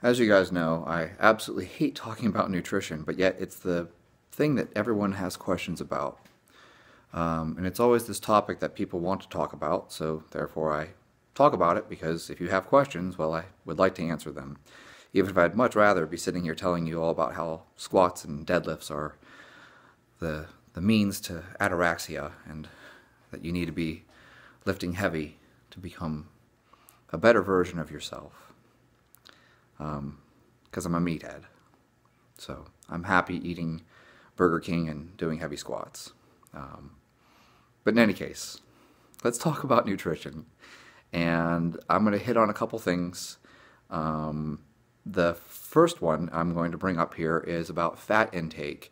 As you guys know, I absolutely hate talking about nutrition, but yet it's the thing that everyone has questions about. And it's always this topic that people want to talk about, so therefore I talk about it because if you have questions, well, I would like to answer them. Even if I'd much rather be sitting here telling you all about how squats and deadlifts are the means to ataraxia and that you need to be lifting heavy to become a better version of yourself. Because I'm a meathead. So I'm happy eating Burger King and doing heavy squats. But in any case, let's talk about nutrition. And I'm going to hit on a couple things. The first one I'm going to bring up here is about fat intake.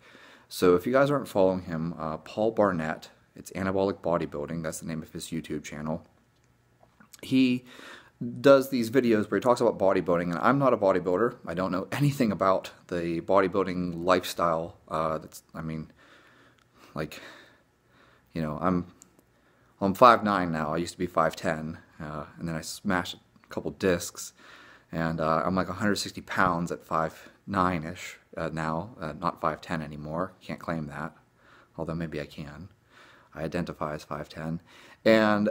So if you guys aren't following him, Paul Barnett, it's Anabolic Bodybuilding, that's the name of his YouTube channel. He does these videos where he talks about bodybuilding, and I'm not a bodybuilder. I don't know anything about the bodybuilding lifestyle. I'm 5'9" now. I used to be 5'10", and then I smashed a couple discs, and I'm like 160 pounds at 5'9"-ish now, not 5'10" anymore. Can't claim that, although maybe I can. I identify as 5'10", and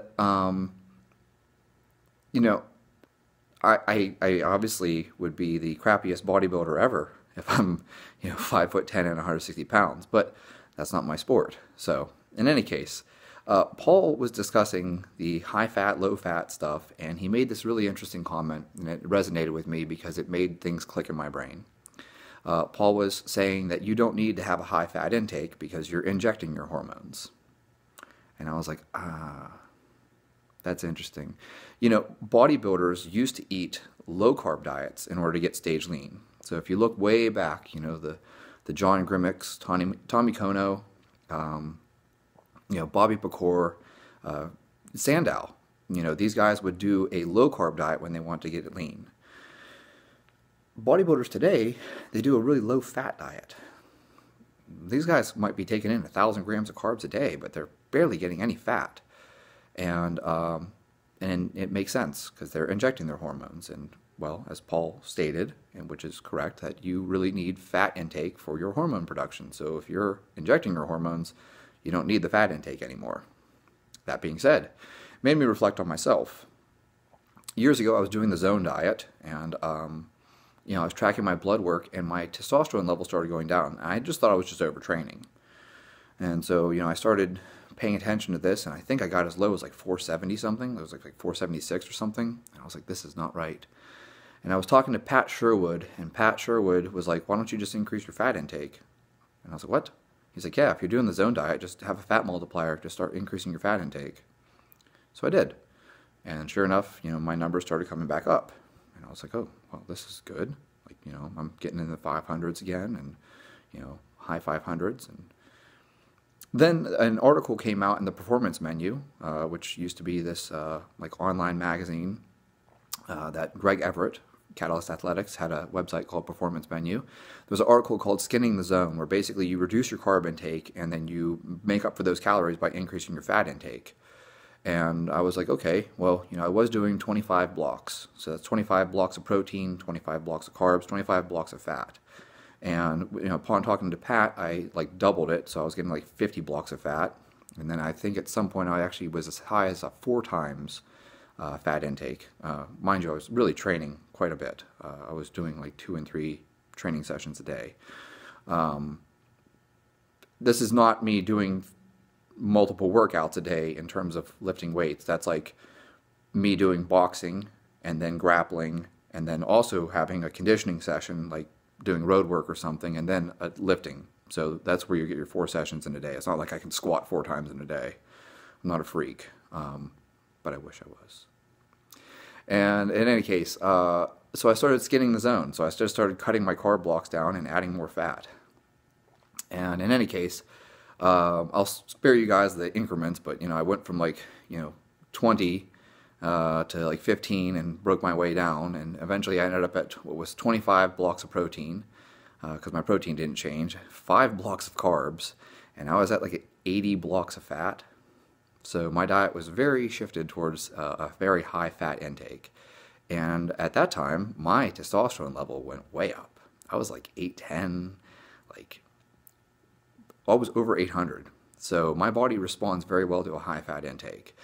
I obviously would be the crappiest bodybuilder ever if I'm 5'10" and 160 pounds, but that's not my sport. So in any case, Paul was discussing the high-fat, low-fat stuff, and he made this really interesting comment, and it resonated with me because it made things click in my brain. Paul was saying that you don't need to have a high-fat intake because you're injecting your hormones. And I was like, that's interesting. Bodybuilders used to eat low-carb diets in order to get stage lean. So if you look way back, the John Grimmicks, Tommy Kono, Bobby Pecor, Sandow, these guys would do a low-carb diet when they want to get it lean. Bodybuilders today, they do a really low-fat diet. These guys might be taking in 1,000 grams of carbs a day, but they're barely getting any fat. And it makes sense because they're injecting their hormones. And, well, as Paul stated, and which is correct, that you really need fat intake for your hormone production. So if you're injecting your hormones, you don't need the fat intake anymore. That being said, it made me reflect on myself. Years ago, I was doing the zone diet, and I was tracking my blood work, and my testosterone level started going down. I just thought I was just overtraining. And so, I started paying attention to this, and I think I got as low as like 470 something. It was like 476 or something. And I was like, this is not right. And I was talking to Pat Sherwood, and Pat Sherwood was like, why don't you just increase your fat intake? And I was like, what? He's like, yeah, if you're doing the zone diet, just have a fat multiplier, just start increasing your fat intake. So I did. And sure enough, my numbers started coming back up. And I was like, oh, well, this is good. Like, I'm getting in the 500s again, and, high 500s. And then an article came out in the Performance Menu, which used to be this online magazine that Greg Everett, Catalyst Athletics, had a website called Performance Menu. There was an article called Skinning the Zone, where basically you reduce your carb intake and then you make up for those calories by increasing your fat intake. And I was like, okay, well, I was doing 25 blocks. So that's 25 blocks of protein, 25 blocks of carbs, 25 blocks of fat. And, upon talking to Pat, I doubled it. So I was getting 50 blocks of fat. And then I think at some point I actually was as high as 4 times fat intake. Mind you, I was really training quite a bit. I was doing 2 and 3 training sessions a day. This is not me doing multiple workouts a day in terms of lifting weights. That's like me doing boxing and then grappling and then also having a conditioning session, like doing road work or something, and then lifting. So that's where you get your 4 sessions in a day. It's not like I can squat 4 times in a day. I'm not a freak, but I wish I was. And in any case, so I started skinning the zone. So I just started cutting my carb blocks down and adding more fat. And in any case, I'll spare you guys the increments, but I went from 20 to 15 and broke my way down, and eventually I ended up at what was 25 blocks of protein, because my protein didn't change, 5 blocks of carbs, and I was at 80 blocks of fat. So my diet was very shifted towards a very high fat intake. And at that time, my testosterone level went way up. I was like 810, like I was over 800. So my body responds very well to a high fat intake.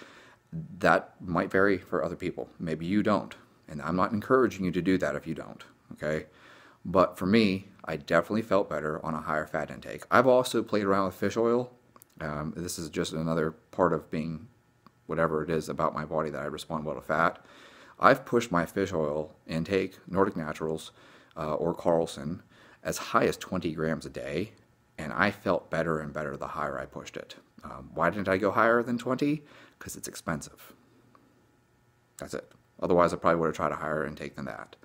That might vary for other people. Maybe you don't. And I'm not encouraging you to do that if you don't, okay? But for me, I definitely felt better on a higher fat intake. I've also played around with fish oil. This is just another part of being whatever it is about my body that I respond well to fat. I've pushed my fish oil intake, Nordic Naturals or Carlson, as high as 20 grams a day, and I felt better and better the higher I pushed it. Why didn't I go higher than 20? Because it's expensive. That's it. Otherwise, I probably would have tried a higher intake than that.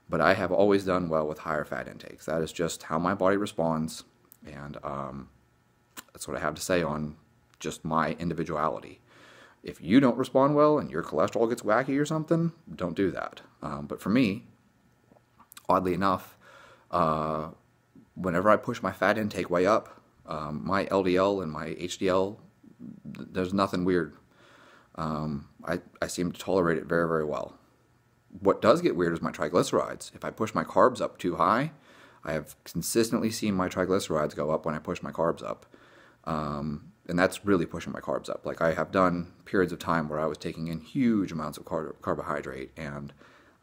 But I have always done well with higher fat intakes. That is just how my body responds, and that's what I have to say on just my individuality. If you don't respond well and your cholesterol gets wacky or something, don't do that. But for me, oddly enough, whenever I push my fat intake way up, my LDL and my HDL, there's nothing weird. I seem to tolerate it very, very well. What does get weird is my triglycerides. If I push my carbs up too high, I have consistently seen my triglycerides go up when I push my carbs up. And that's really pushing my carbs up. Like I have done periods of time where I was taking in huge amounts of carbohydrate, and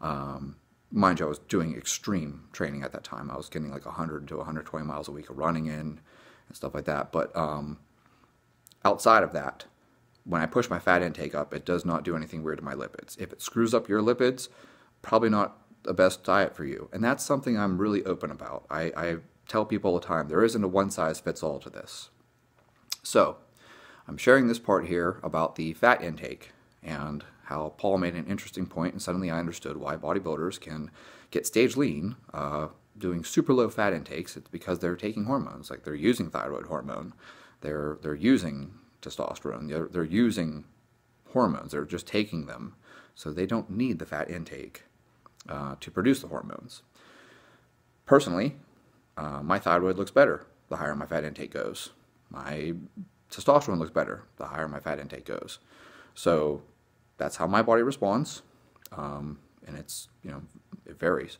mind you, I was doing extreme training at that time. I was getting like 100 to 120 miles a week of running in and stuff like that. But outside of that, when I push my fat intake up, it does not do anything weird to my lipids. If it screws up your lipids, probably not the best diet for you. And that's something I'm really open about. I tell people all the time, there isn't a one-size-fits-all to this. So, I'm sharing this part here about the fat intake and how Paul made an interesting point, and suddenly I understood why bodybuilders can get stage lean doing super low fat intakes. It's because they're taking hormones, like they're using thyroid hormone, they're using testosterone, they're using hormones, they're just taking them, so they don't need the fat intake to produce the hormones. Personally, my thyroid looks better the higher my fat intake goes. My testosterone looks better the higher my fat intake goes. So that's how my body responds, and it's, it varies.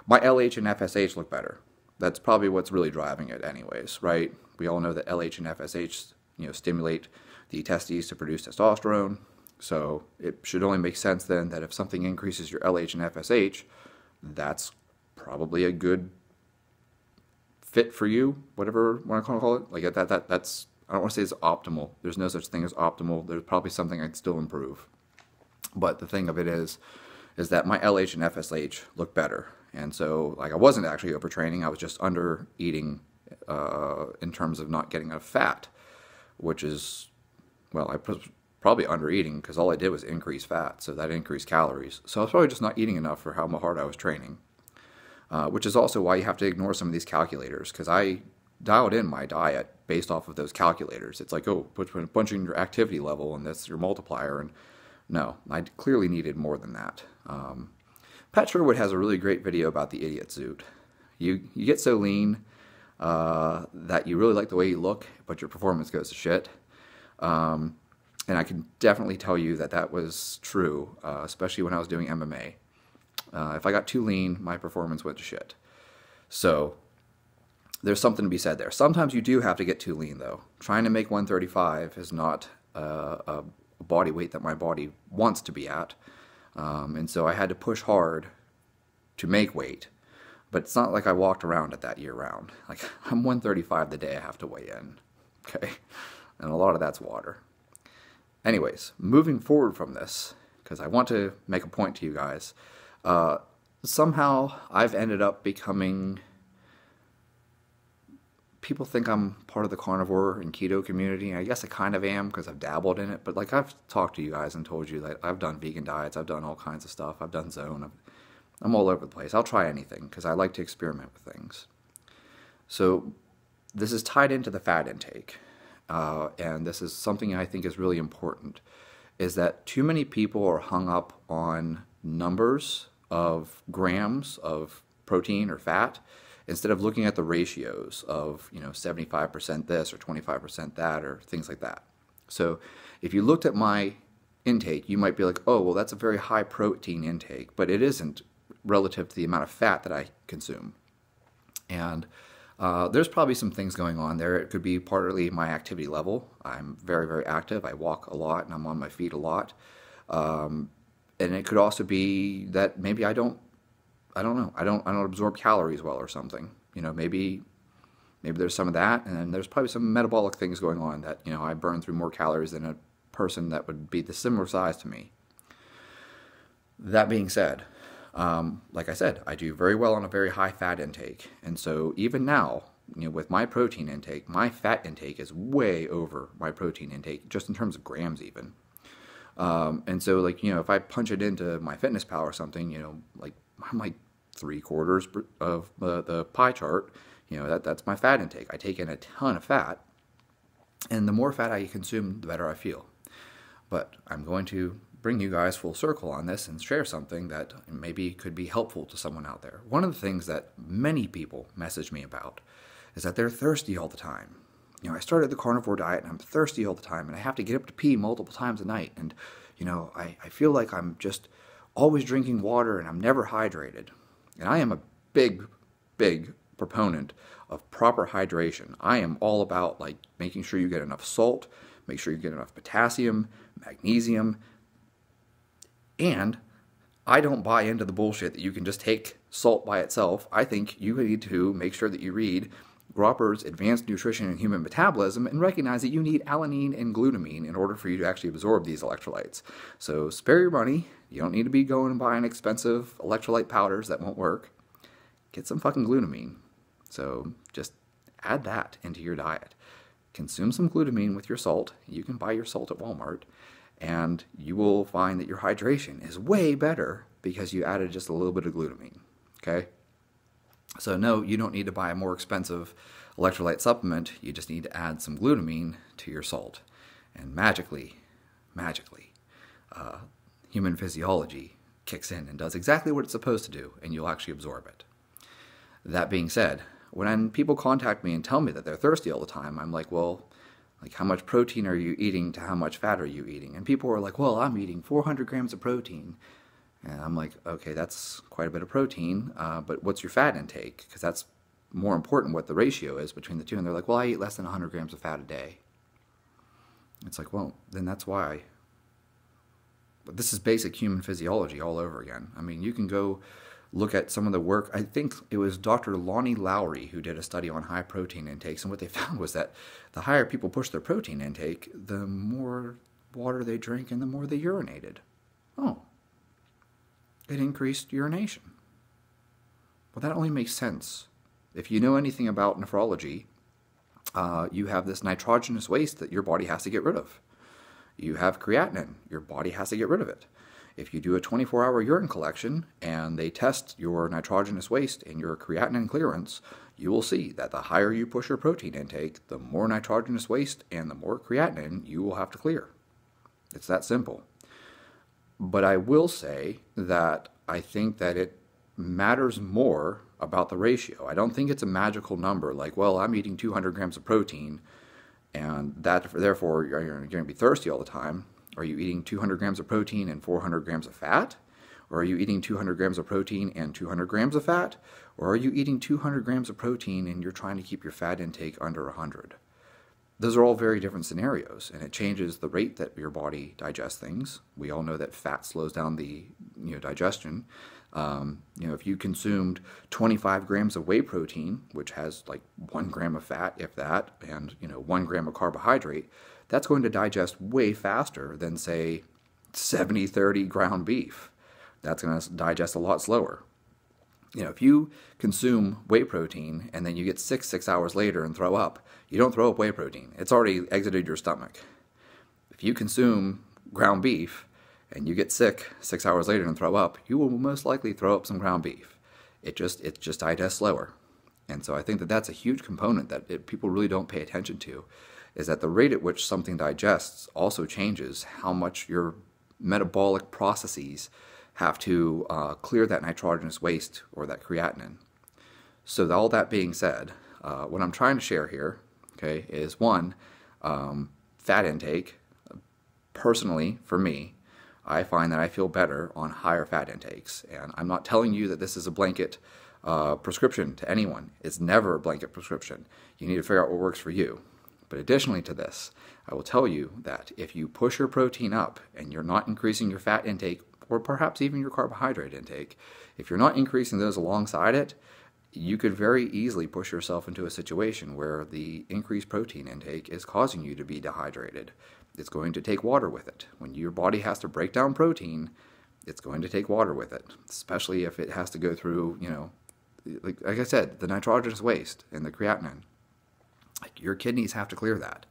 My LH and FSH look better. That's probably what's really driving it anyways, right? We all know that LH and FSH stimulate the testes to produce testosterone. So it should only make sense then that if something increases your LH and FSH, that's probably a good fit for you, whatever you want to call it. Like that's, I don't want to say it's optimal. There's no such thing as optimal. There's probably something I'd still improve. But the thing of it is that my LH and FSH look better. And so, like, I wasn't actually overtraining. I was just under eating in terms of not getting enough fat, which is, well, I was probably under eating because all I did was increase fat, so that increased calories. So I was probably just not eating enough for how hard I was training, which is also why you have to ignore some of these calculators, because I dialed in my diet based off of those calculators. It's like, oh, put a bunch in your activity level and that's your multiplier, and no, I clearly needed more than that. Pat Sherwood has a really great video about the idiot zoot. You get so lean that you really like the way you look, but your performance goes to shit. And I can definitely tell you that that was true, especially when I was doing MMA. If I got too lean, my performance went to shit. So there's something to be said there. Sometimes you do have to get too lean, though. Trying to make 135 is not a body weight that my body wants to be at. And so I had to push hard to make weight. But it's not like I walked around at that year-round. Like, I'm 135 the day I have to weigh in, okay? And a lot of that's water. Anyways, moving forward from this, because I want to make a point to you guys, somehow I've ended up becoming... People think I'm part of the carnivore and keto community, and I guess I kind of am because I've dabbled in it, but like I've talked to you guys and told you that I've done vegan diets, I've done all kinds of stuff, I've done zone, I'm all over the place. I'll try anything because I like to experiment with things. So this is tied into the fat intake, and this is something I think is really important, is that too many people are hung up on numbers of grams of protein or fat, instead of looking at the ratios of, 75% this or 25% that or things like that. So if you looked at my intake, you might be like, oh, well, that's a very high protein intake, but it isn't relative to the amount of fat that I consume. And there's probably some things going on there. It could be partly my activity level. I'm very, very active. I walk a lot and I'm on my feet a lot. And it could also be that maybe I don't know. I don't absorb calories well or something. Maybe there's some of that, and then there's probably some metabolic things going on that, I burn through more calories than a person that would be the similar size to me. That being said, like I said, I do very well on a very high fat intake. And so even now, with my protein intake, my fat intake is way over my protein intake, just in terms of grams even. And so if I punch it into my Fitness Pal or something, I'm like 3/4 of the pie chart, that's my fat intake. I take in a ton of fat, and the more fat I consume, the better I feel. But I'm going to bring you guys full circle on this and share something that maybe could be helpful to someone out there. One of the things that many people message me about is that they're thirsty all the time. I started the carnivore diet and I'm thirsty all the time, and I have to get up to pee multiple times a night, and I feel like I'm just always drinking water and I'm never hydrated. And I am a big proponent of proper hydration. I am all about making sure you get enough salt, make sure you get enough potassium, magnesium, and I don't buy into the bullshit that you can just take salt by itself. I think you need to make sure that you read Gropper's Advanced Nutrition and Human Metabolism and recognize that you need alanine and glutamine in order for you to actually absorb these electrolytes. So spare your money. You don't need to be going and buying expensive electrolyte powders that won't work. Get some fucking glutamine. So just add that into your diet. Consume some glutamine with your salt. You can buy your salt at Walmart, and you will find that your hydration is way better because you added just a little bit of glutamine. Okay? So no, you don't need to buy a more expensive electrolyte supplement. You just need to add some glutamine to your salt. And magically, human physiology kicks in and does exactly what it's supposed to do, and you'll actually absorb it. That being said, when people contact me and tell me that they're thirsty all the time, I'm like, well, how much protein are you eating to how much fat are you eating? And people are like, well, I'm eating 400 grams of protein. And I'm like, okay, that's quite a bit of protein, but what's your fat intake? Because that's more important what the ratio is between the two. And they're like, well, I eat less than 100 grams of fat a day. It's like, well, then that's why. But this is basic human physiology all over again. I mean, you can go look at some of the work. I think it was Dr. Lonnie Lowry who did a study on high protein intakes, and what they found was that the higher people push their protein intake, the more water they drink and the more they urinated. Oh, it increased urination. Well, that only makes sense. If you know anything about nephrology, you have this nitrogenous waste that your body has to get rid of. You have creatinine. Your body has to get rid of it. If you do a 24-hour urine collection and they test your nitrogenous waste and your creatinine clearance, you will see that the higher you push your protein intake, the more nitrogenous waste and the more creatinine you will have to clear. It's that simple. But I will say that I think that it matters more about the ratio. I don't think it's a magical number like, well, I'm eating 200 grams of protein and that therefore you're going to be thirsty all the time. Are you eating 200 grams of protein and 400 grams of fat? Or are you eating 200 grams of protein and 200 grams of fat? Or are you eating 200 grams of protein and you're trying to keep your fat intake under 100? Those are all very different scenarios, and it changes the rate that your body digests things. We all know that fat slows down the digestion. If you consumed 25 grams of whey protein, which has 1 gram of fat, if that, and 1 gram of carbohydrate, that's going to digest way faster than, say, 70-30 ground beef. That's going to digest a lot slower. If you consume whey protein and then you get sick 6 hours later and throw up, you don't throw up whey protein. It's already exited your stomach. If you consume ground beef and you get sick 6 hours later and throw up, you will most likely throw up some ground beef. It just digests slower. And so I think that that's a huge component that people really don't pay attention to, is that the rate at which something digests also changes how much your metabolic processes have to clear that nitrogenous waste or that creatinine. So all that being said, what I'm trying to share here, okay, is one, fat intake. Personally, for me, I find that I feel better on higher fat intakes. And I'm not telling you that this is a blanket prescription to anyone. It's never a blanket prescription. You need to figure out what works for you. But additionally to this, I will tell you that if you push your protein up and you're not increasing your fat intake, or perhaps even your carbohydrate intake, if you're not increasing those alongside it, you could very easily push yourself into a situation where the increased protein intake is causing you to be dehydrated. It's going to take water with it. When your body has to break down protein, it's going to take water with it, especially if it has to go through, like I said, the nitrogenous waste and the creatinine. Like, your kidneys have to clear that.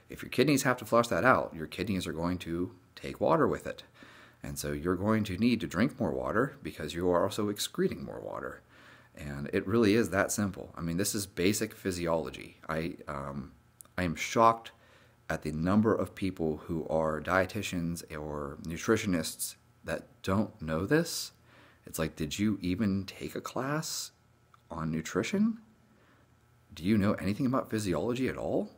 If your kidneys have to flush that out, your kidneys are going to take water with it. And so you're going to need to drink more water because you are also excreting more water. And it really is that simple. I mean, this is basic physiology. I am shocked at the number of people who are dietitians or nutritionists that don't know this. It's like, did you even take a class on nutrition? Do you know anything about physiology at all?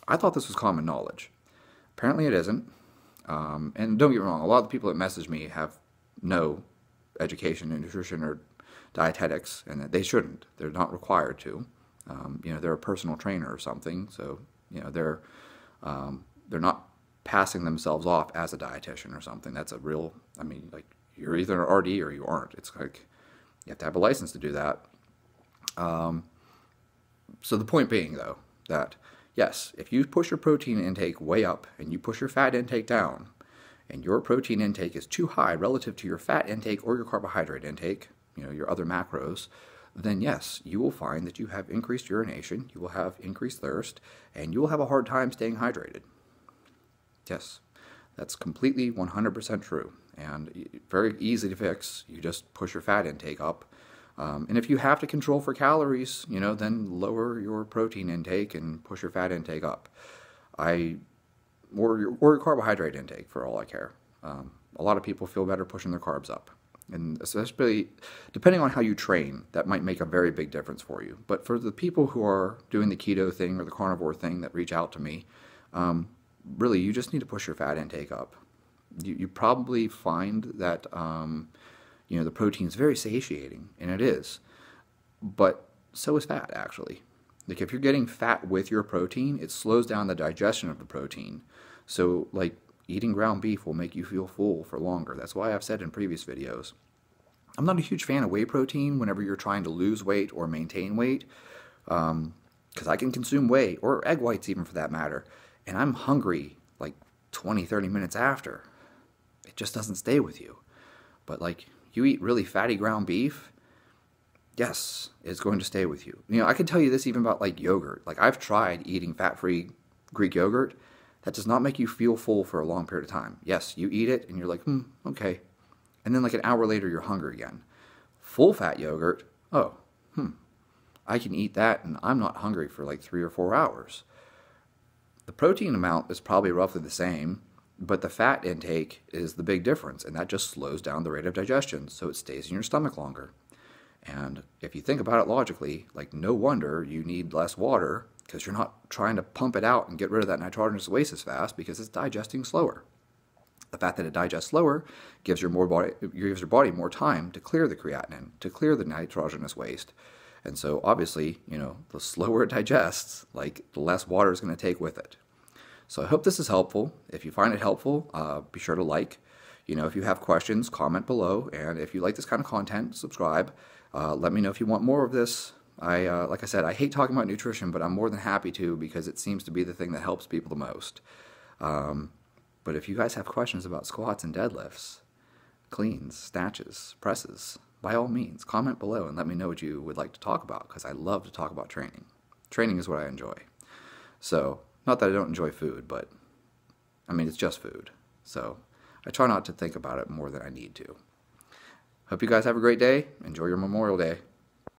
I thought this was common knowledge. Apparently it isn't. And don't get me wrong, a lot of the people that message me have no education in nutrition or dietetics, and that they shouldn't. They're not required to. They're a personal trainer or something, so they're not passing themselves off as a dietitian or something. That's a real, like, you're either an RD or you aren't. It's like you have to have a license to do that. So the point being, though, that yes, if you push your protein intake way up and you push your fat intake down, and your protein intake is too high relative to your fat intake or your carbohydrate intake, your other macros, then yes, you will find that you have increased urination, you will have increased thirst, and you will have a hard time staying hydrated. Yes, that's completely 100% true, and very easy to fix. You just push your fat intake up. And if you have to control for calories, then lower your protein intake and push your fat intake up. Or your carbohydrate intake, for all I care. A lot of people feel better pushing their carbs up. And especially, depending on how you train, that might make a very big difference for you. But for the people who are doing the keto thing or the carnivore thing that reach out to me, really, you just need to push your fat intake up. You probably find that the protein is very satiating, and it is. But so is fat, actually. Like, if you're getting fat with your protein, it slows down the digestion of the protein. So, like, eating ground beef will make you feel full for longer. That's why I've said in previous videos, I'm not a huge fan of whey protein whenever you're trying to lose weight or maintain weight, because I can consume whey, or egg whites even for that matter, and I'm hungry like 20, 30 minutes after. It just doesn't stay with you. But like, you eat really fatty ground beef, yes, it's going to stay with you. I can tell you this even about like yogurt. Like, I've tried eating fat-free Greek yogurt. That does not make you feel full for a long period of time. Yes, you eat it and you're like, okay. And then like an hour later, you're hungry again. Full fat yogurt, I can eat that and I'm not hungry for like 3 or 4 hours. The protein amount is probably roughly the same, but the fat intake is the big difference, and that just slows down the rate of digestion, so it stays in your stomach longer. And if you think about it logically, like, no wonder you need less water, because you're not trying to pump it out and get rid of that nitrogenous waste as fast, because it's digesting slower. The fact that it digests slower gives your body more time to clear the creatinine, to clear the nitrogenous waste. And so obviously, the slower it digests, like, the less water is going to take with it. So I hope this is helpful. If you find it helpful, be sure to like. If you have questions, comment below. And if you like this kind of content, subscribe. Let me know if you want more of this. Like I said, I hate talking about nutrition, but I'm more than happy to, because it seems to be the thing that helps people the most. But if you guys have questions about squats and deadlifts, cleans, snatches, presses, by all means, comment below and let me know what you would like to talk about, because I love to talk about training. Training is what I enjoy. So, not that I don't enjoy food, but, it's just food. So, I try not to think about it more than I need to. Hope you guys have a great day. Enjoy your Memorial Day.